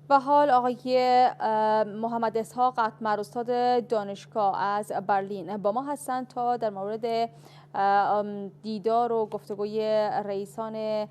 و حال آقای محمد اسحاق اطمر استاد دانشگاه از برلین با ما هستند تا در مورد دیدار و گفتگوی رئیسان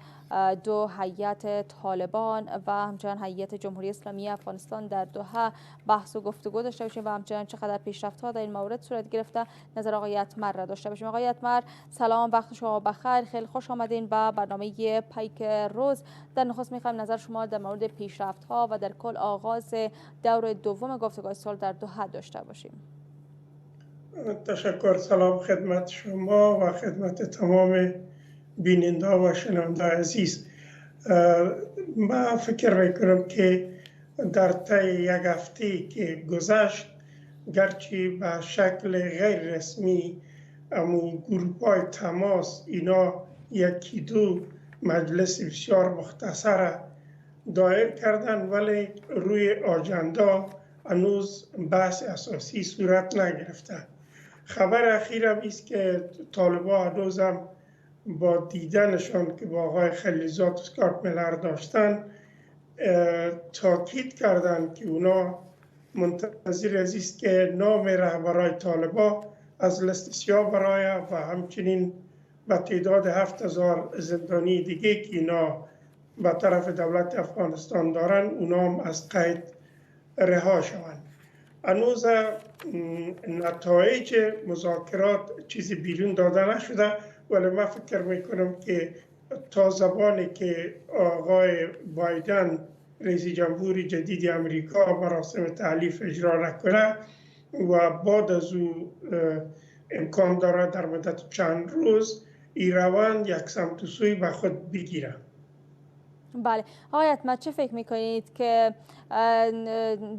دو هیئت طالبان و همچنین هیئت جمهوری اسلامی افغانستان در دوحه بحث و گفتگو داشته باشیم و همچنین چقدر پیشرفت‌ها در این مورد صورت گرفته نظر آقای اطمر را داشته باشیم. آقای اطمر سلام، وقت شما بخیر، خیلی خوش آمدین به برنامه پیک روز. در نخست می‌خوایم نظر شما در مورد پیشرفت‌ها و در کل آغاز دور دوم گفتگوهای صلح در دوحه داشته باشیم. تشکر. سلام خدمت شما و خدمت تمام بیننده و شنونده عزیز. من فکر میکنم که در طی یک هفته که گذشت، گرچه به شکل غیر رسمی اما گروه‌های تماس اینا یکی دو مجلس بسیار مختصر دایر کردن، ولی روی آجندا هنوز بحث اساسی صورت نگرفته. خبر اخیر است که طالبان هنوز هم با دیدنشان که با آقای خلیلزاد و اسکات میلر داشتن تاکید کردند که اونا منتظر است که نام رهبرای طالبان از لیست سیاه برای و همچنین به تعداد 7000 زندانی دیگه که اینا به طرف دولت افغانستان دارن اونا هم از قید رها شوند. هنوز نتایج مذاکرات چیزی بیرون داده نشده، ولی من فکر میکنم که تا زمانی که آقای بایدن رئیس جمهور جدید امریکا مراسم تحلیف اجرا نکنه و بعد از او امکان داره در مدت چند روز این روند یک سمت و سوی به خود بگیره. بله آقای اطمر، چه فکر میکنید که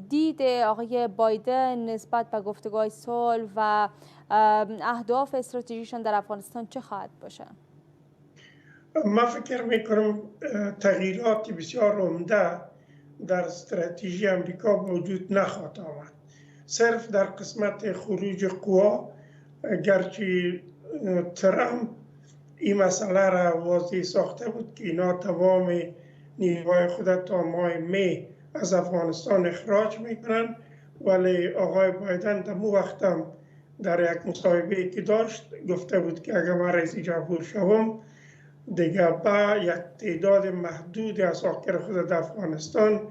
دید آقای بایدن نسبت به گفتگوهای صلح و اهداف استراتژیشان در افغانستان چه خواهد باشه؟ من فکر میکنم تغییرات بسیار عمده در استراتژی امریکا وجود نخواهد آمد. صرف در قسمت خروج قوا، گرچه ترامپ این مسئله را واضح ساخته بود که اینا تمام نیروهای خود تا ماه می از افغانستان اخراج میکنن، ولی آقای بایدن در مو وقتم در یک مصاحبه که داشت گفته بود که اگر من رئیس جمهور شوم دیگه با یک تعداد محدود اساکر خود در افغانستان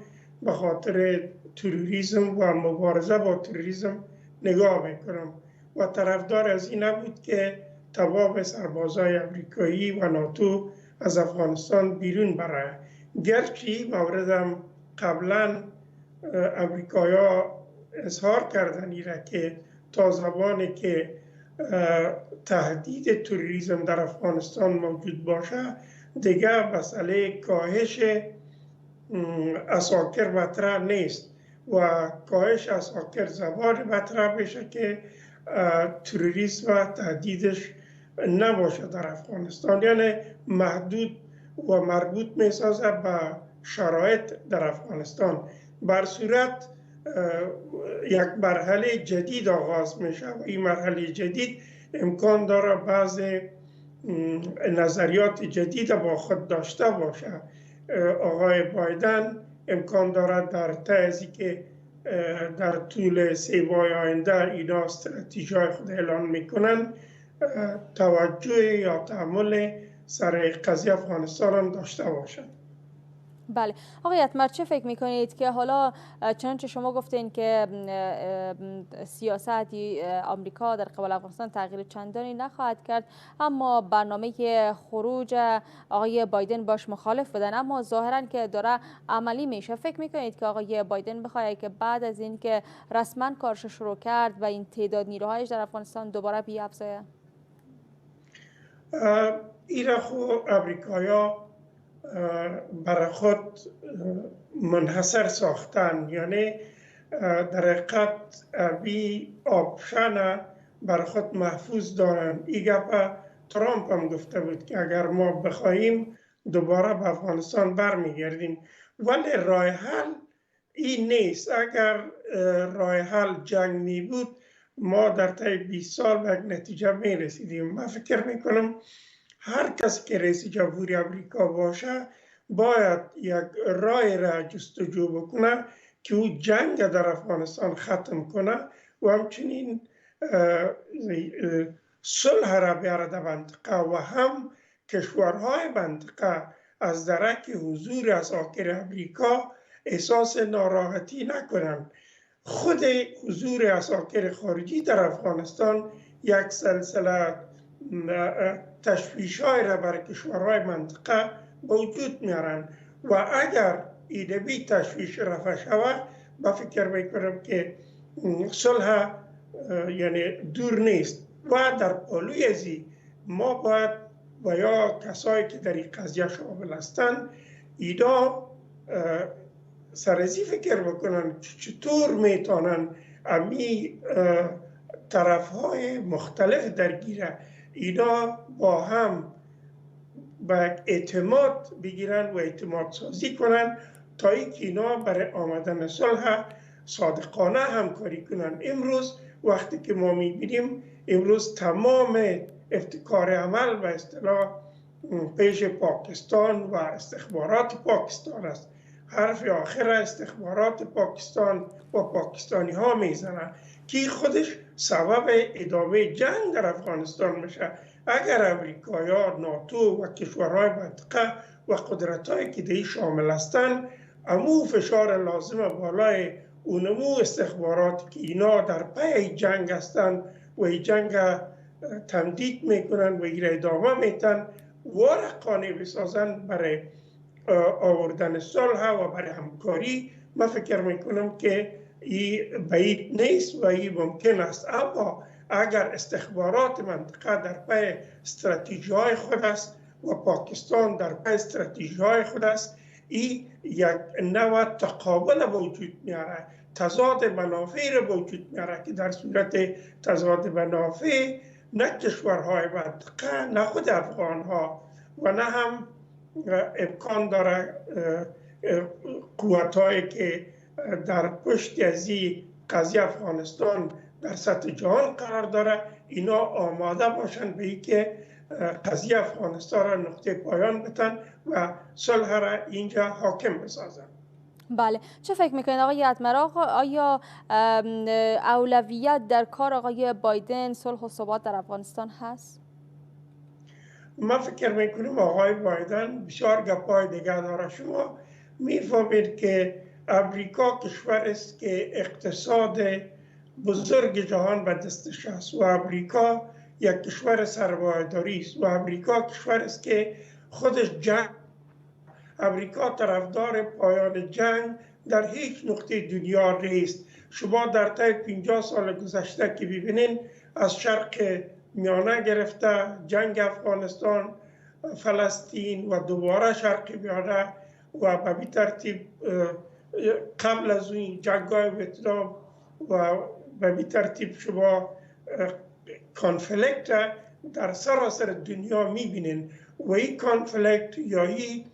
به خاطر تروریسم و مبارزه با تروریسم نگاه میکنم و طرفدار از این نبود که تمام سربازای امریکایی و ناتو از افغانستان بیرون برای. گرچه موردم قبلا امریکایی‌ها اظهار کردن ایره که تا زمانی که تهدید تروریسم در افغانستان موجود باشه دیگه مسئله کاهش اساکر مطرح نیست و کاهش اساکر زمان مطرح بشه که تروریسم و تهدیدش نباشه در افغانستان، یعنی محدود و مربوط میسازه به شرایط در افغانستان. بر صورت یک مرحله جدید آغاز میشه و این مرحله جدید امکان داره بعض نظریات جدید با خود داشته باشه. آقای بایدن امکان دارد در تازی که در طول 3 ماه آینده اینا استراتژی‌های خود اعلان میکنن توجه یا تأمل سر قضیه افغانستان هم داشته باشند. بله آقای اطمر، چه فکر میکنید که حالا چنانچه شما گفتین که سیاست آمریکا در قبال افغانستان تغییر چندانی نخواهد کرد، اما برنامه خروج آقای بایدن باش مخالف بودن، اما ظاهرا که داره عملی میشه، فکر میکنید که آقای بایدن بخواد که بعد از این که رسما کارش شروع کرد و این تعداد نیروهایش در افغانستان دوباره بیافزاید؟ ایره خو امریکایا برای خود منحصر ساختن، یعنی در حقیقت بی آپشن برای خود محفوظ دارن. این گپ ترامپ هم گفته بود که اگر ما بخواهیم دوباره به افغانستان برمیگردیم، ولی راه حل این نیست. اگر راه حل جنگ می بود ما در طی 20 سال به یک نتیجه می رسیدیم. من فکر میکنم هر کس که رئیس جمهوری امریکا باشه باید یک رای را جستجو بکنه که او جنگ در افغانستان ختم کنه و همچنین صلح را بیاره در منطقه و هم کشورهای منطقه از درک حضور اساکر امریکا احساس ناراحتی نکنند. خود حضور اساکر خارجی در افغانستان یک سلسله تشویش‌های را برای کشورهای منطقه به وجود میارن و اگر ایدبی تشویش رفع شود با فکر میکنم که صلح یعنی دور نیست و در پالوی ازی ما باید و یا کسایی که در این قضیه شامل هستند اینا سرزی فکر بکنن چطور میتونن امی طرفهای مختلف درگیره اینا با هم به اعتماد بگیرن و اعتماد سازی کنن تا اینکه اینا برای آمدن صلح صادقانه همکاری کنن. امروز وقتی که ما میبینیم امروز تمام ابتکار عمل و اصطلاح پیش پاکستان و استخبارات پاکستان است. حرف آخر استخبارات پاکستان و پاکستانی ها میزنن که خودش سبب ادامه جنگ در افغانستان میشه. اگر امریکایان، ناتو و کشورهای منطقه و قدرت‌هایی که در شامل هستند امو فشار لازم بالای اونمو استخباراتی که اینا در پی جنگ هستند و این جنگ تمدید میکنن و این ادامه میتن ورقانه بسازن برای آوردن صلح و برای همکاری. من فکر میکنم که این بعید نیست و این ممکن است، اما اگر استخبارات منطقه در پی استراتژی های خود است و پاکستان در پی استراتژی های خود است، این یک نوع تقابل به وجود میاره، تضاد منافع را به وجود میاره که در صورت تضاد منافع نه کشورهای منطقه نه خود افغان ها و نه هم امکان داره قوت‌هایی که در پشت از این قضیه افغانستان در سطح جهان قرار داره اینا آماده باشند به اینکه قضیه افغانستان را نقطه پایان بتن و صلح را اینجا حاکم بسازن. بله، چه فکر میکنید آقای اتمراغ؟ آیا اولویت در کار آقای بایدن صلح و ثبات در افغانستان هست؟ من فکر میکنم آقای بایدن بسیار گپای دیگر داره. شما میفهمید که امریکا کشور است که اقتصاد بزرگ جهان به دستش است و امریکا یک کشور سرمایه‌داری است و امریکا کشور است که خودش جنگ. امریکا طرفدار پایان جنگ در هیچ نقطه دنیا نیست. شما در طی 50 سال گذشته که ببینید از شرق میانه گرفته جنگ افغانستان، فلسطین و دوباره شرق میانه و به ترتیب قبل از این جنگ‌های ویتنام و به ترتیب شما کانفلیکت در سراسر دنیا میبینین و این کانفلیکت یا این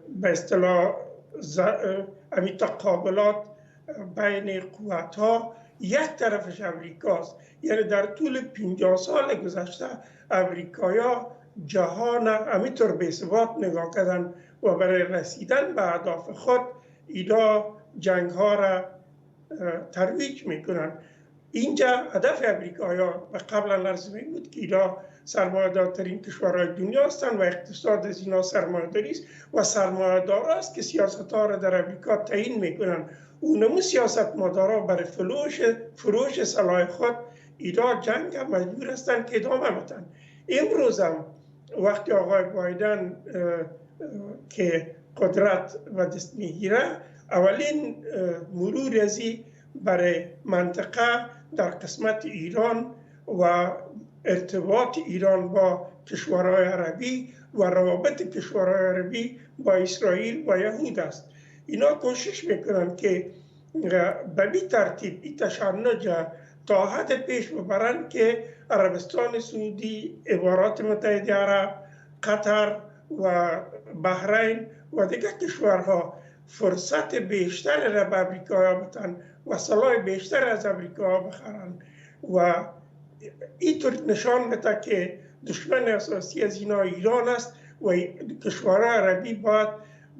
به اصطلاح تقابلات بین قوت‌ها یک طرفش امریکاست. یعنی در طول 50 سال گذشته امریکایا جهان همینطور بی‌ثبات نگاه کردن و برای رسیدن به اهداف خود اینا جنگ ها را ترویج میکنن. اینجا هدف امریکایا و قبلا عرض می بود که اینا سرمایه‌دارترین کشورهای دنیا هستند و اقتصاد از اینا سرمایه‌داری است و سرمایه‌دارا است که سیاست‌ها را در امریکا تعیین میکنن. اونمو سیاستمدارا برای فروش سلاح خود اینا جنگ هم مجبور هستند که ادامه بدن. امروز هم وقتی آقای بایدن که قدرت و دست میگیره اولین مرور ازی برای منطقه در قسمت ایران و ارتباط ایران با کشورهای عربی و روابط کشورهای عربی با اسرائیل و یهود است. اینا کوشش میکنن که به این ترتیب این تشنج تا حد پیش ببرن که عربستان سعودی، امارات متحده عرب، قطر و بحرین و دیگر کشورها فرصت بیشتر را به امریکا بدن و سلاح بیشتر از امریکا بخرن و اینطور نشان بده که دشمن اساسی از اینا ایران است و کشورهای عربی باید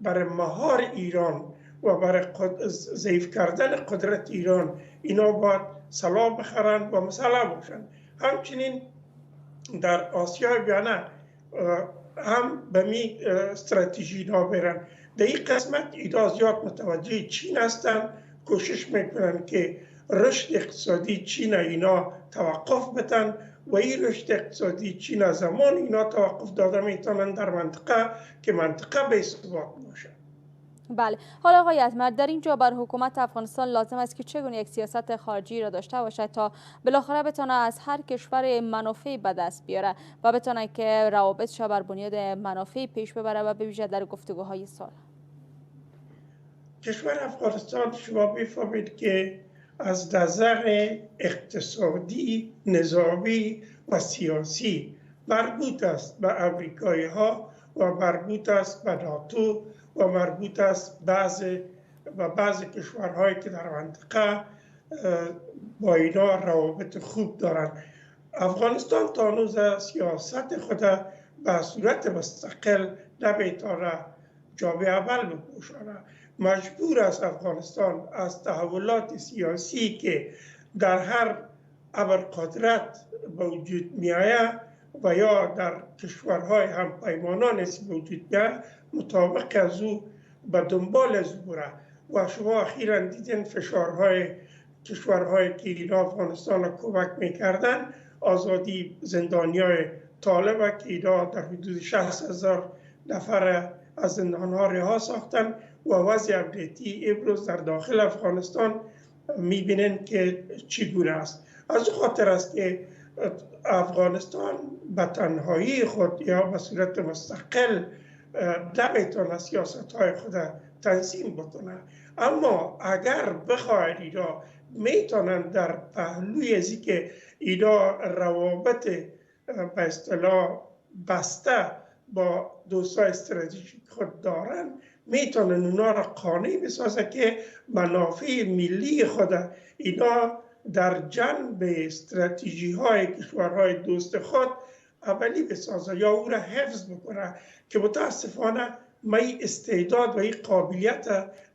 برای مهار ایران و برای ضعیف کردن قدرت ایران اینا باید سلاح بخرند و مسلح باشند. همچنین در آسیای بیانه هم به می استراتژی اینا برن. در این قسمت اینا زیاد متوجه چین هستند، کوشش میکنن که رشد اقتصادی چین اینا توقف بدن و این رشد اقتصادی چین زمان اینا توقف داده میتونن در منطقه که منطقه به ثبات باشه. بله، حالا آقای اتمر، در اینجا بر حکومت افغانستان لازم است که چگونه یک سیاست خارجی را داشته باشد تا بالاخره بتونه از هر کشور منافعی به دست بیاره و بتونه که روابطش بر بنیاد منافعی پیش ببره و به ویژه در گفتگوهای صلح. کشور افغانستان شما بفهمید که از نظر اقتصادی، نظامی و سیاسی مربوط است به امریکایی ها و مربوط است به ناتو و مربوط است بعض کشورهایی که در منطقه با اینا روابط خوب دارند. افغانستان تا هنوز سیاست خود به صورت مستقل نمیتونه جامعه عمل بپوشانه. مجبور است افغانستان از تحولات سیاسی که در هر ابرقدرت به وجود میآید و یا در کشورهای هم پیمانان به وجود میآید مطابق از او به دنبال از او بره. و شما اخیراً دیدین فشارهای کشورهایی که اینا افغانستان را کمک میکردن، آزادی زندانیای طالب که اینا در حدود 60,000 نفر از زندانها رها ساختن و وضع امنیتی امروز در داخل افغانستان میبینن که چگونه است. از خاطر است که افغانستان به تنهایی خود یا به صورت مستقل نمیتونه سیاست‌های خود تنظیم بکنه. اما اگر بخواهد اینا میتونن در پهلوی ازی که اینا روابط به اصطلاح بسته با دوستای استراتژیک خود دارن، میتونن اونا را قانع بسازه که منافع ملی خود اینا در جنب استراتژی های کشورهای دوست خود عملی بسازه یا او را حفظ بکنه که متاسفانه من استعداد و این قابلیت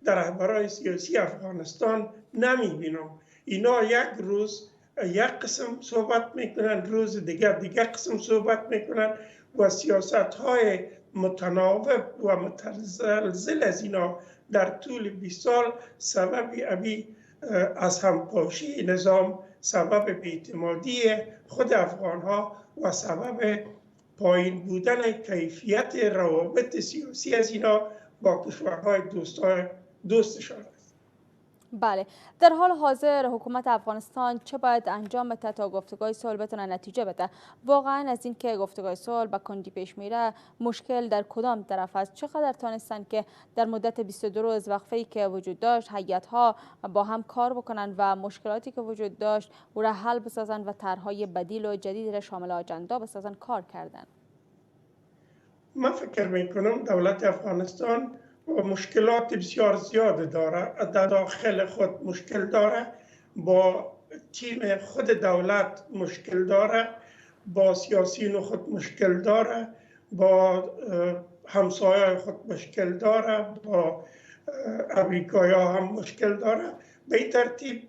در رهبران سیاسی افغانستان نمیبینم. اینا یک روز یک قسم صحبت میکنن، روز دیگر قسم صحبت میکنن و سیاست های متناوب و متزلزل از اینا در طول 20 سال سبب ابی از همپاشی نظام، سبب بی‌اعتمادی خود افغان ها و سبب پایین بودن کیفیت روابط سیاسی از اینا با کشورهای دوستشان است. بله، در حال حاضر حکومت افغانستان چه باید انجام بده تا گفتگوهای صلح بتونه نتیجه بده؟ واقعا از این که گفتگوهای صلح به کندی پیش میره مشکل در کدام طرف است؟ چقدر تانستن که در مدت 22 روز وقفه‌ای که وجود داشت هیئت‌ها با هم کار بکنن و مشکلاتی که وجود داشت او را حل بسازن و طرح‌های بدیل و جدید را شامل آجندا بسازن کار کردن؟ من فکر میکنم دولت افغانستان و مشکلات بسیار زیاد داره، در داخل خود مشکل داره، با تیم خود دولت مشکل داره، با سیاسیون خود مشکل داره، با همسایه خود مشکل داره، با امریکایی ها هم مشکل داره. به این ترتیب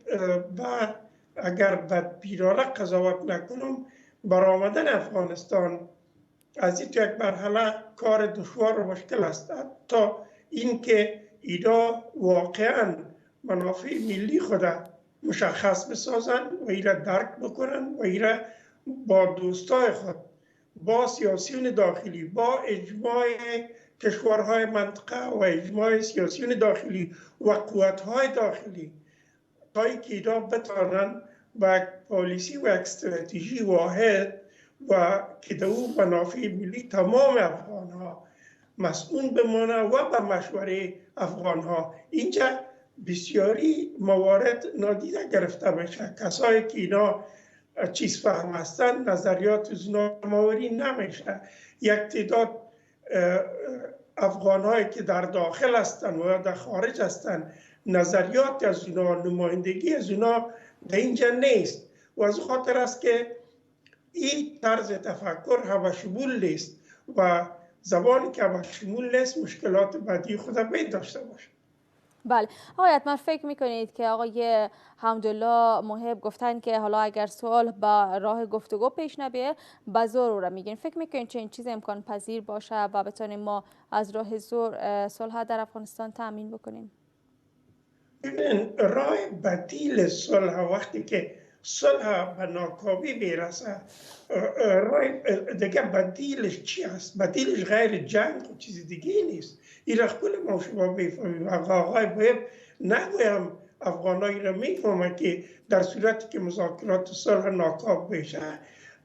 اگر بدبینانه قضاوت نکنم برآمدن افغانستان از این یک مرحله کار دشوار و مشکل است تا اینکه اینا واقعا منافع ملی خود مشخص بسازن و اینا درک بکنن و اینا با دوستای خود، با سیاسیون داخلی، با اجماع کشورهای منطقه و اجماع سیاسیون داخلی و قوت‌های داخلی تا اینکه اینا بتوانن با پالیسی و استراتژی واحد و که در او منافع ملی تمام افغان ها مسئول بمانه و به مشوره افغان ها. اینجا بسیاری موارد نادیده گرفته میشه. کسایی که اینا چیز فهم هستن نظریات از اونا موری نمیشه. یک تعداد افغان هایی که در داخل هستن و در خارج هستن نظریات از اونا، نمایندگی از اونا در اینجا نیست و از خاطر است که این طرز تفکر همه شمول نیست و زبانی که بشمول نیست مشکلات بعدی خود باید داشته باشه. بله آقای اتمر، فکر میکنید که آقای حمدالله محب گفتن که حالا اگر صلح با راه گفتگو پیش نبیه به زور او را میگین، فکر میکنید چه این چیز امکان پذیر باشه و بتونیم ما از راه زور صلح در افغانستان تامین بکنیم؟ ببینین راه بدیل صلح وقتی که صلح به ناکامی برسه، راه دیگه بدیلش چی است؟ بدیلش غیر جنگ و چیز دیگه نیست. این را کل ما شما بفهمیم. آقای باید نگویم افغانایی را میفهمه که در صورتی که مذاکرات صلح ناکام بشه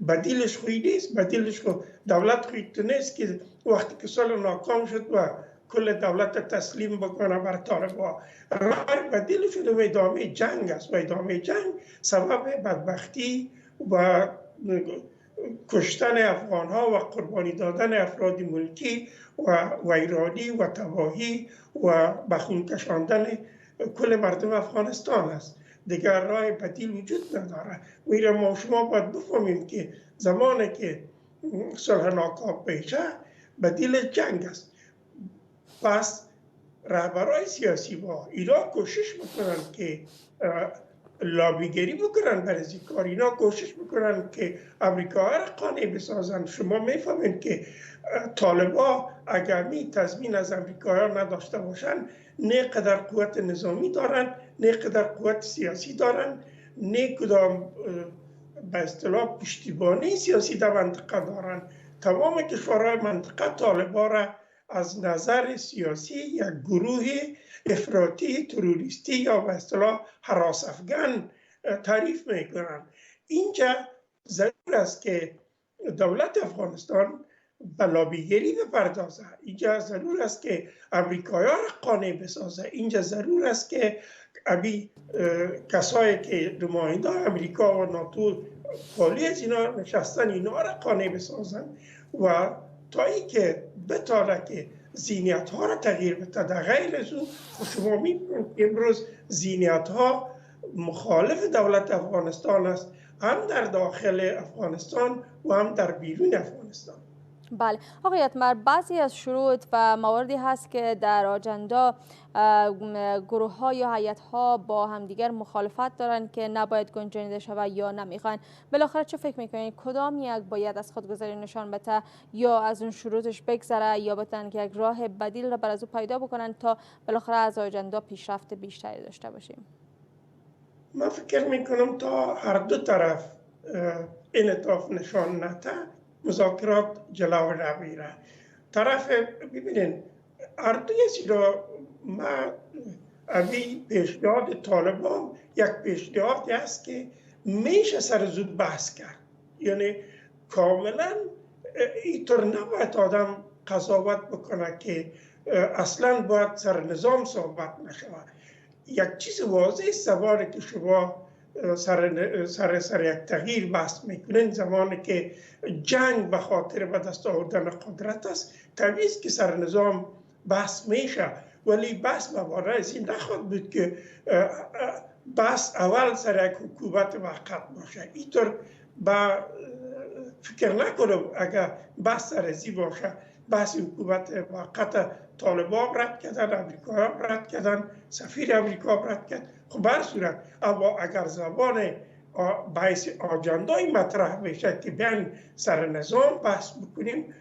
بدیلش خوی نیست. بدیلش خو دولت خوی تو نیست که وقتی که صلح ناکام شد و کل دولت تسلیم بکنه بر طالبان. راه بدیل شده و ادامه جنگ است و ادامه جنگ سبب بدبختی و کشتن افغان ها و قربانی دادن افراد ملکی و ویرانی و تباهی و به خون کشاندن کل مردم افغانستان است. دیگر راه بدیل وجود نداره. و این ما شما باید بفهمیم که زمانی که صلح ناکام بشه بدیل جنگ است. پس رهبرای سیاسی با اینا کوشش میکنن که لابیگری بکنن برای این کار. اینا کوشش میکنن که امریکا را قانع بسازن. شما میفهمید که طالبا اگر می تضمین از امریکا نداشته باشن، نه قدر قوت نظامی دارن، نه قدر قوت سیاسی دارن، نه کدام به اصطلاح پشتیبانی سیاسی در منطقه دارن. تمام کشورهای منطقه طالبا را از نظر سیاسی یک گروه افراطی تروریستی یا به اصطلاح هراس افغان تعریف میکنن. اینجا ضرور است که دولت افغانستان به لابیگری بپردازه. اینجا ضرور است که امریکایی را قانع بسازه. اینجا ضرور است که ابی کسایی که نماینده امریکا و ناتو پالی از اینا نشستن اینا را قانع بسازن و تا ای که بتاره که ذهنیت ها را تغییر بده. در غیر از اون شما می‌بینید امروز ذهنیت ها مخالف دولت افغانستان است، هم در داخل افغانستان و هم در بیرون افغانستان. بله آقای اتمر، بعضی از شروط و مواردی هست که در آجندا گروه ها یا هیئت ها با همدیگر مخالفت دارن که نباید گنجانیده شود یا نمیخوان. بالاخره چه فکر میکنید کدام یک باید از خودگذاری نشان بده یا از اون شروطش بگذره یا بتونن که یک راه بدیل را بر از او پیدا بکنن تا بالاخره از آجندا پیشرفت بیشتری داشته باشیم؟ من فکر میکنم تا هر دو طرف انعطاف نشان نده مذاکرات جلو نمیره. طرف ببینین هر دوی زیرا ما ابی پیشنهاد طالبان یک پیشنهاد است که میشه سر زود بحث کرد. یعنی کاملا اینطور نباید آدم قضاوت بکنه که اصلا باید سر نظام صحبت نشود. یک چیز واضح است زمانی که شما سر یک تغییر بحث میکنین، زمانی که جنگ به خاطر به دست آوردن قدرت است، طبیعی است که سر نظام بحث میشه. ولی بحث مبارزه از این نخواهد بود که بحث اول سر یک حکومت موقت باشه. اینطور با فکر نکنم اگر بحث سر ازی باشه. بحث حکومت موقت طالبان رد کردن، امریکا رد کردن، سفیر امریکا رد کرد. خب به هر صورت اما اگر زبان بحث آجندای مطرح بشه که بیان سر نظام بحث بکنیم،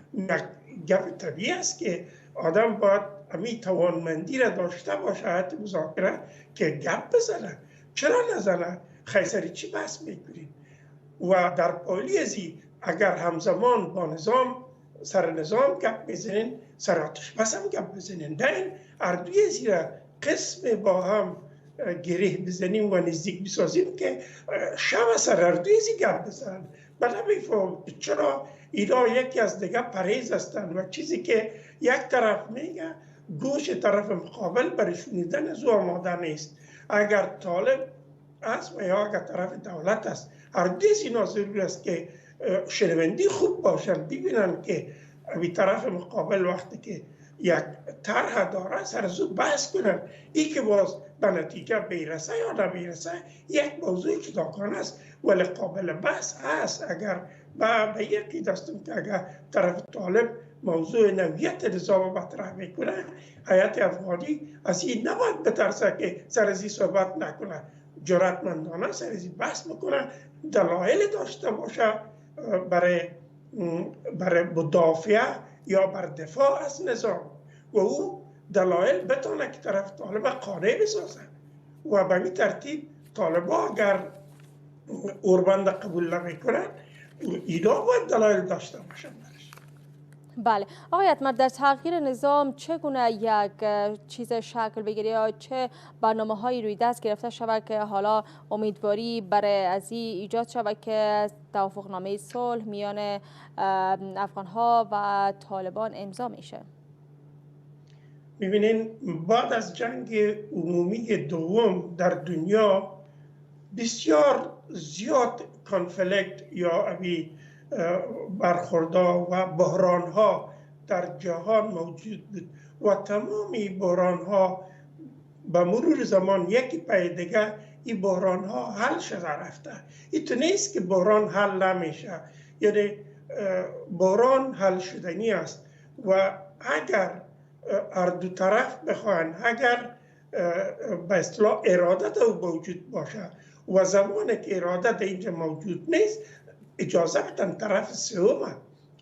گپ طبیعی است که آدم باید امی توانمندی را داشته باشه حتی مذاکره که گپ بزنه. چرا نزنه؟ خیسری چی بحث میکنیم؟ و در پالی ازی اگر همزمان با نظام سر نظام گپ بزنین، سر آتش بس هم گپ بزنین، نه اردوی زیر قسم با هم گره بزنیم و نزدیک بسازیم که شب سر اردوی زی گپ بزنن. من نمیفهم چرا اینا یکی از دیگه پریز هستن و چیزی که یک طرف میگه گوش طرف مقابل برای شنیدن از او آماده نیست. اگر طالب است و یا اگر طرف دولت است، هر دوی اینا ضرور است که شنوندی خوب باشن، ببینن که بی طرف مقابل وقتی که یک طرح داره سر زود بحث کنن. این که باز به نتیجه بیرسه یا نمیرسه یک موضوع جداگانه است ولی قابل بحث هست. اگر به یکی دستم که اگر طرف طالب موضوع نوعیت نظام مطرح میکنه، هیئت افغانی از این نباید بترسه که سر از این صحبت نکنه، جرأتمندانه سر از این بحث بکنه، دلایل داشته باشه برای مدافع یا بر دفاع از نظام و او دلایل بتونه که طرف طالب قانع بسازه و به این ترتیب طالبا اگر اوربند قبول نمیکنن اینا باید دلایل داشته باشن. بله آقای اتمر، در تغییر نظام چگونه یک چیز شکل بگیره یا چه برنامه هایی روی دست گرفته شود که حالا امیدواری برای از این ایجاد شود که توافقنامه صلح میان افغان ها و طالبان امضا میشه؟ میبینین بعد از جنگ عمومی دوم در دنیا بسیار زیاد کانفلیکت یا برخوردها و بحرانها در جهان موجود بود و تمامی بحرانها به مرور زمان یکی پی دیگه این بحرانها حل شده رفته. این نیست که بحران حل نمیشه، یعنی بحران حل شدنی است و اگر هر دو طرف بخواهند، اگر به اصطلاح اراده موجود باشه و زمانی که اراده اینجا موجود نیست اجازه بدن طرف سوم.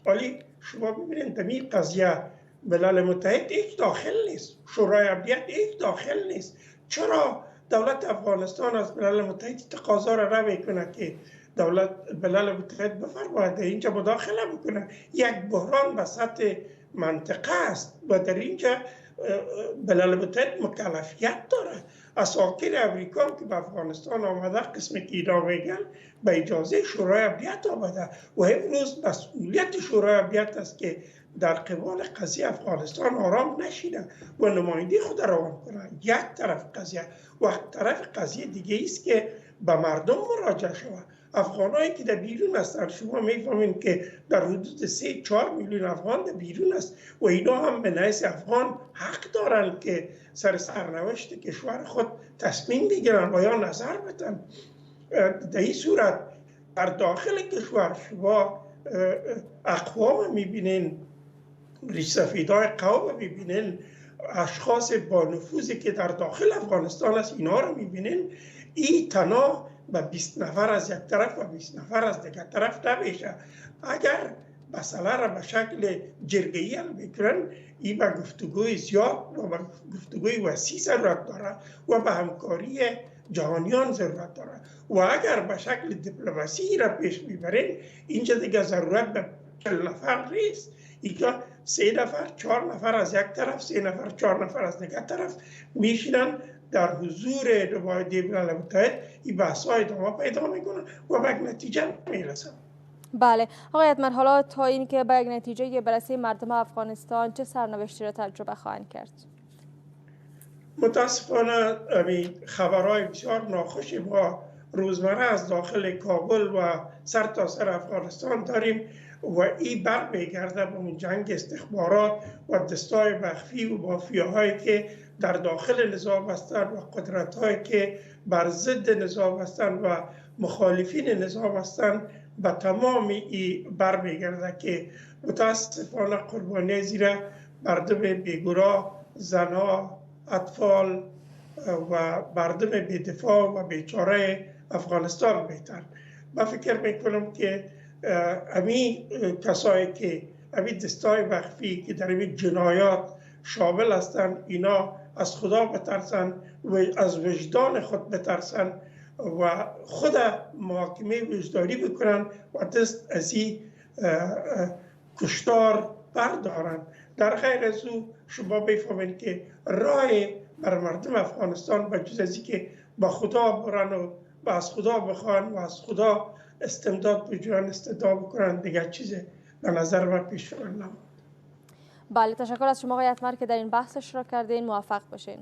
ولی شما ببینید در این قضیه ملل متحد هیچ داخل نیست، شورای امنیت هیچ داخل نیست. چرا دولت افغانستان از ملل متحد تقاضا را نمیکنه که دولت ملل متحد بفرماید اینجا مداخله بکنه؟ یک بحران به سطح منطقه است و در اینجا ملل متحد مکلفیت داره. اساکیر امریکا که به افغانستان آمده قسمی که اینا میگن به اجازه شورای امنیت آمده و امروز مسئولیت شورای امنیت است که در قبال قضیه افغانستان آرام نشینه و نمایندگی خود روان کنه. یک طرف قضیه و طرف قضیه دیگه است که به مردم مراجعه شود. افغانایی که در بیرون هستند، شما میفهمید که در حدود 3-4 میلیون افغان در بیرون است و اینا هم به نحیث افغان حق دارند که سر سرنوشت کشور خود تصمیم بگیرن و یا نظر بدن. در این صورت در داخل کشور شما اقوام میبینین، ریش سفیدای قوم میبینین، اشخاص با نفوذی که در داخل افغانستان است اینا رو میبینین. این تنها به 20 نفر از یک طرف و 20 نفر از دیگر طرف نمیشه. اگر مسئله را به شکل جرگه‌ای حل میکنن این به گفتگوی زیاد و به گفتگوی وسیع ضرورت داره و به همکاری جهانیان ضرورت داره و اگر به شکل دیپلماسی را پیش میبرین اینجا دیگه ضرورت به 40 نفر نیست. اینجا 3 نفر 4 نفر از یک طرف، 3 نفر 4 نفر از دیگر طرف میشینن در حضور نماینده ملل متحد این بحث‌ها ادامه پیدا میکنن و به نتیجه میرسن. بله آقای اتمر، حالا تا اینکه به یک نتیجه برسه مردم افغانستان چه سرنوشتی را تجربه خواهند کرد؟ متاسفانه خبرهای بسیار ناخوشی ما روزمره از داخل کابل و سرتاسر افغانستان داریم و این برمیگرده به اون جنگ استخبارات و دستای مخفی و مافیاهایی که در داخل نظام هستند و قدرت‌هایی که بر ضد نظام هستند و مخالفین نظام هستند. به تمام این برمیگرده که متاسفانه قربانی زیر مردم بیگناه، زنها، اطفال و مردم بی‌دفاع و بیچاره افغانستان میتن. من فکر میکنم که امی کسایی که امی دستای مخفی که در این جنایات شامل هستند اینا از خدا بترسن و از وجدان خود بترسن و خود محاکمه وجدانی بکنن و دست از این کشتار بردارن. در غیر از او شما بفهمید که راه بر مردم افغانستان به جز از این که با خدا برن و از خدا بخوان و از خدا استمداد بجوان استدعا بکنن دیگر چیز به نظر من پیش نمود. بله تشکر از شما آقای اتمر که در این بحث اشتراک کردین. موفق باشین.